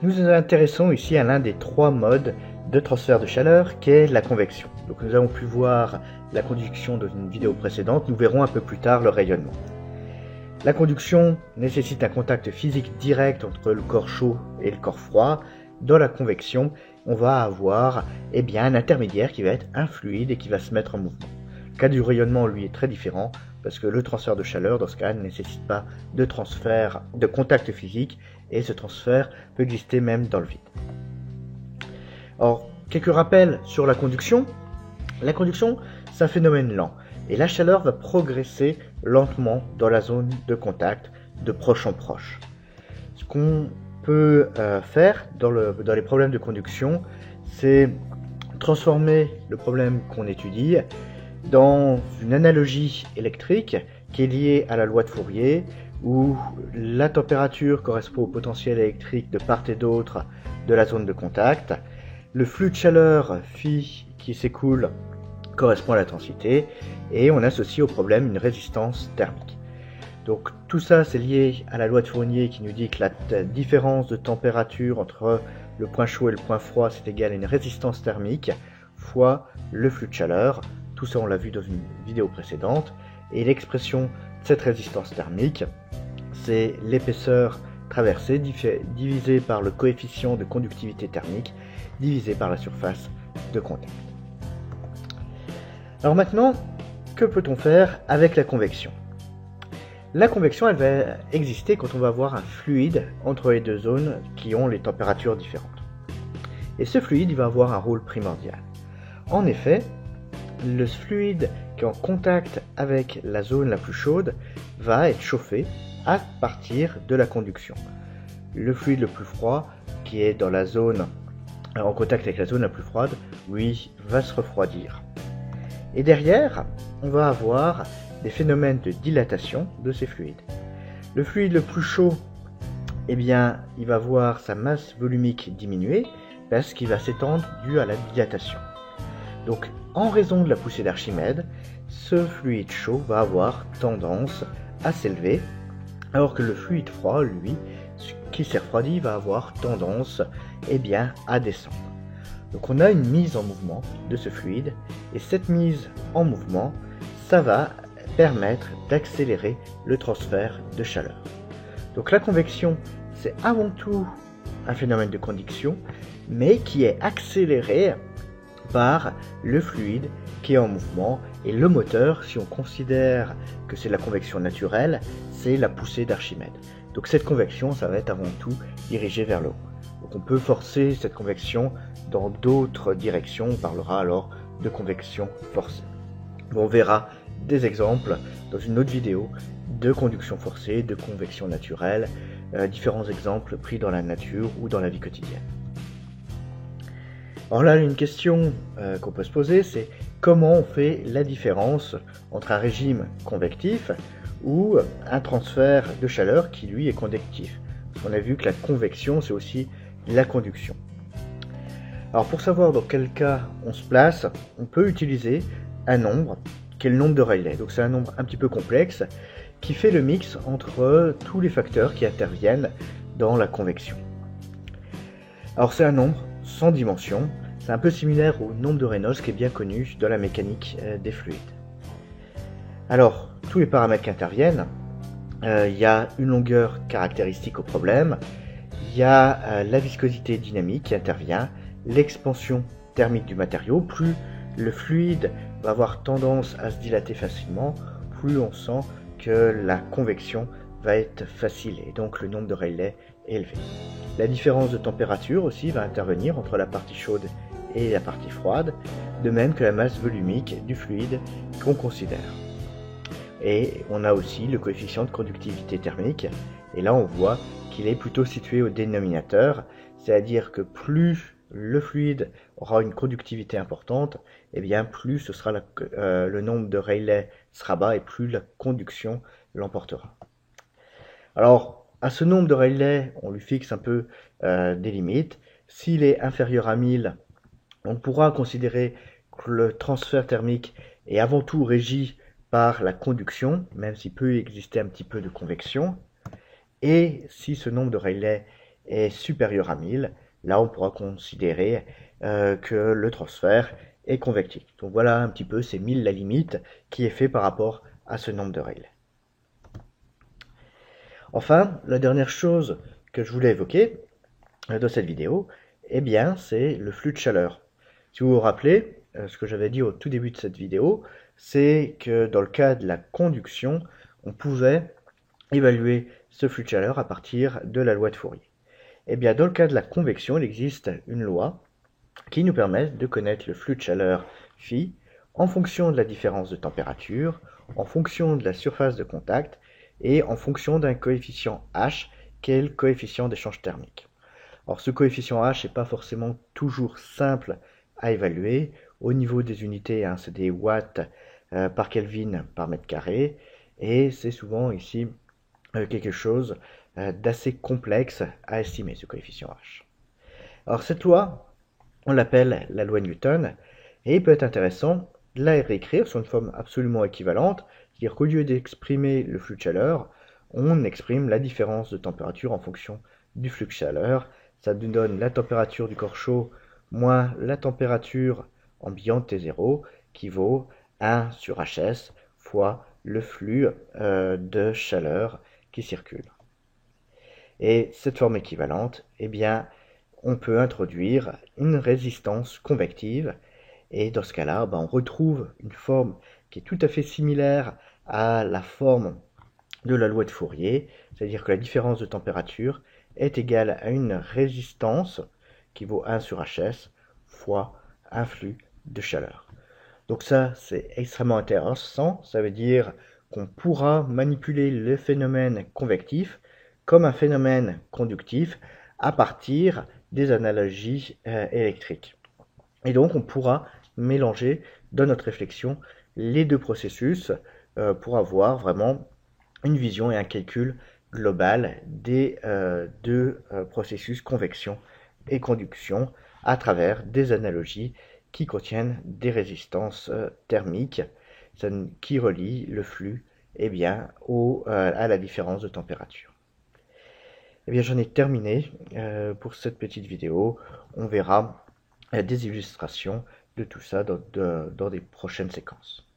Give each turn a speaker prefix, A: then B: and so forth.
A: Nous nous intéressons ici à l'un des trois modes de transfert de chaleur qui est la convection. Donc nous avons pu voir la conduction dans une vidéo précédente, nous verrons un peu plus tard le rayonnement. La conduction nécessite un contact physique direct entre le corps chaud et le corps froid. Dans la convection, on va avoir un intermédiaire qui va être un fluide et qui va se mettre en mouvement. Le cas du rayonnement, lui, est très différent parce que le transfert de chaleur, dans ce cas, ne nécessite pas de transfert de contact physique et ce transfert peut exister même dans le vide. Alors, quelques rappels sur la conduction. La conduction, c'est un phénomène lent et la chaleur va progresser lentement dans la zone de contact de proche en proche. Ce qu'on peut faire dans les problèmes de conduction, c'est transformer le problème qu'on étudie dans une analogie électrique qui est liée à la loi de Fourier, où la température correspond au potentiel électrique de part et d'autre de la zone de contact. Le flux de chaleur phi qui s'écoule correspond à l'intensité et on associe au problème une résistance thermique. Donc tout ça c'est lié à la loi de Fourier qui nous dit que la différence de température entre le point chaud et le point froid c'est égal à une résistance thermique fois le flux de chaleur. Tout ça on l'a vu dans une vidéo précédente et l'expression de cette résistance thermique c'est l'épaisseur traversée divisée par le coefficient de conductivité thermique divisé par la surface de contact. Alors maintenant, que peut-on faire avec la convection? La convection, elle va exister quand on va avoir un fluide entre les deux zones qui ont les températures différentes. Et ce fluide, il va avoir un rôle primordial. En effet, le fluide qui est en contact avec la zone la plus chaude va être chauffé à partir de la conduction. Le fluide le plus froid, qui est dans la zone en contact avec la zone la plus froide, lui, va se refroidir. Et derrière, on va avoir des phénomènes de dilatation de ces fluides. Le fluide le plus chaud, il va voir sa masse volumique diminuer parce qu'il va s'étendre dû à la dilatation. Donc, en raison de la poussée d'Archimède, ce fluide chaud va avoir tendance à s'élever, alors que le fluide froid, lui, qui s'est refroidi, va avoir tendance à descendre. Donc on a une mise en mouvement de ce fluide, et cette mise en mouvement, ça va permettre d'accélérer le transfert de chaleur. Donc la convection, c'est avant tout un phénomène de conduction, mais qui est accéléré par le fluide qui est en mouvement, et le moteur, si on considère que c'est la convection naturelle, c'est la poussée d'Archimède. Donc cette convection, ça va être avant tout dirigé vers le haut. Donc on peut forcer cette convection dans d'autres directions, on parlera alors de convection forcée. On verra des exemples dans une autre vidéo de conduction forcée, de convection naturelle, différents exemples pris dans la nature ou dans la vie quotidienne. Alors là, une question qu'on peut se poser, c'est comment on fait la différence entre un régime convectif ou un transfert de chaleur qui lui est convectif. On a vu que la convection, c'est aussi la conduction. Alors pour savoir dans quel cas on se place, on peut utiliser un nombre qui est le nombre de Rayleigh. Donc c'est un nombre un petit peu complexe qui fait le mix entre tous les facteurs qui interviennent dans la convection. Alors c'est un nombre sans dimension, c'est un peu similaire au nombre de Reynolds qui est bien connu dans la mécanique des fluides. Alors tous les paramètres qui interviennent, il y a une longueur caractéristique au problème, il y a la viscosité dynamique qui intervient, l'expansion thermique du matériau. Plus le fluide va avoir tendance à se dilater facilement, plus on sent que la convection va être facile et donc le nombre de Rayleigh est élevé. La différence de température aussi va intervenir entre la partie chaude et la partie froide, de même que la masse volumique du fluide qu'on considère. Et on a aussi le coefficient de conductivité thermique, et là on voit qu'il est plutôt situé au dénominateur, c'est-à-dire que plus le fluide aura une conductivité importante, plus ce sera le nombre de Rayleigh sera bas et plus la conduction l'emportera. Alors, à ce nombre de Rayleigh, on lui fixe un peu des limites. S'il est inférieur à 1000, on pourra considérer que le transfert thermique est avant tout régi par la conduction, même s'il peut exister un petit peu de convection. Et si ce nombre de Rayleigh est supérieur à 1000, là on pourra considérer que le transfert est convectif. Donc voilà un petit peu, c'est 1000 la limite qui est fait par rapport à ce nombre de règles. Enfin, la dernière chose que je voulais évoquer dans cette vidéo, eh bien, c'est le flux de chaleur. Si vous vous rappelez, ce que j'avais dit au tout début de cette vidéo, c'est que dans le cas de la conduction, on pouvait évaluer ce flux de chaleur à partir de la loi de Fourier. Eh bien, dans le cas de la convection, il existe une loi qui nous permet de connaître le flux de chaleur phi en fonction de la différence de température, en fonction de la surface de contact et en fonction d'un coefficient h qui est le coefficient d'échange thermique. Alors ce coefficient h n'est pas forcément toujours simple à évaluer. Au niveau des unités, c'est des watts par Kelvin par mètre carré, et c'est souvent ici quelque chose d'assez complexe à estimer, ce coefficient h. Alors cette loi, on l'appelle la loi Newton, et il peut être intéressant de la réécrire sur une forme absolument équivalente, c'est-à-dire qu'au lieu d'exprimer le flux de chaleur, on exprime la différence de température en fonction du flux de chaleur. Ça nous donne la température du corps chaud moins la température ambiante T0, qui vaut 1 sur Hs fois le flux de chaleur qui circule. Et cette forme équivalente, eh bien, on peut introduire une résistance convective, et dans ce cas-là, on retrouve une forme qui est tout à fait similaire à la forme de la loi de Fourier, c'est-à-dire que la différence de température est égale à une résistance qui vaut 1 sur Hs fois un flux de chaleur. Donc ça, c'est extrêmement intéressant, ça veut dire qu'on pourra manipuler le phénomène convectif comme un phénomène conductif à partir des analogies électriques. Et donc on pourra mélanger dans notre réflexion les deux processus pour avoir vraiment une vision et un calcul global des deux processus convection et conduction à travers des analogies qui contiennent des résistances thermiques qui relient le flux à la différence de température. Eh bien, j'en ai terminé pour cette petite vidéo. On verra des illustrations de tout ça dans des prochaines séquences.